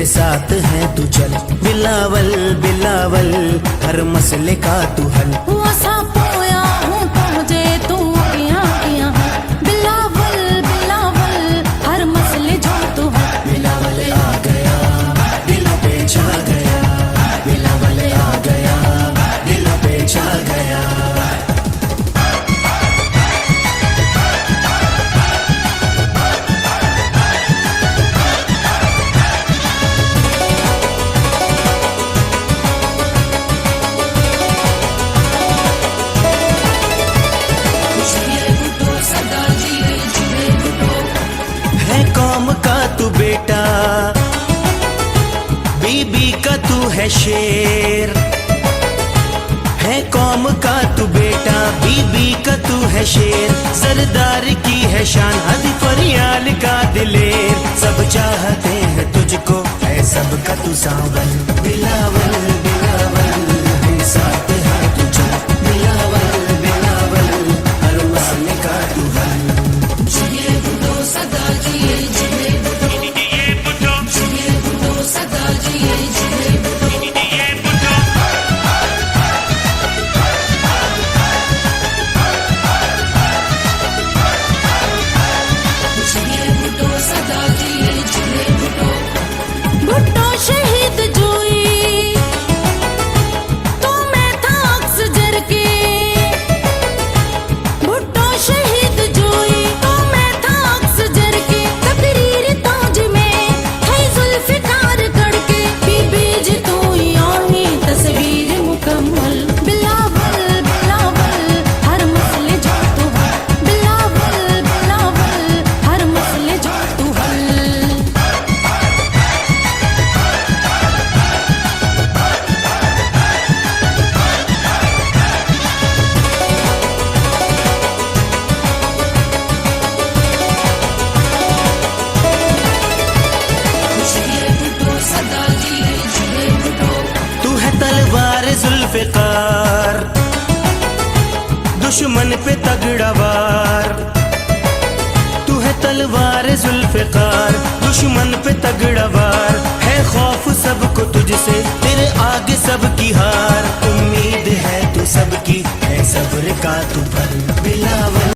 मेरे साथ है तू चल, बिलावल बिलावल हर मसले का तू हल। वसा पोया हूँ तो मुझे तू किया किया है, बिलावल बिलावल हर मसले जो तू है। बिलावल आ गया दिलों पे छा गया, बिलावल आ गया दिलों पे छा गया। कौम का तू बेटा, बीबी का तू है शेर, है कौम का तू बेटा, बीबी का तू है शेर। सरदार की है शान, हद फरियाल का दिलेर, सब चाहते हैं तुझको, है सबका तू सावन। बिलावल बिलावल हम साथ हैं तू चल, बिलावल बिलावल हर मसले का तू हल। जिए बुड्ढो सदा जिए जिए बुड्ढो, जिए बुड्ढो सदा जिए जिए बुड्ढो। जिए बुड्ढो सदा जिए जिए बुड्ढो। बुड्ढो शहीद जोई तो मैं था अक्स जर के, बुड्ढो शहीद जोई तो मैं था अक्स जर के। तकरीर ताज में है जुल्फिकार करके, बीबी जी तू आई तस्वीर मुकम्मल। बिलावल बिलावल हर मसले जो तू है, बिलावल बिलावल हर मसले जो तू हल। जिए बुड्ढो सदा जिए जिए बुड्ढो। तू है तलवार जुल्फिकार, दुश्मन पे तगड़ा वार। तू है तलवार जुल्फिकार, दुश्मन पे तगड़ा वार। है खौफ सबको तुझसे, तेरे आगे सबकी हार। उम्मीद है तू सबकी, है सब्र का तू फल। बिलावल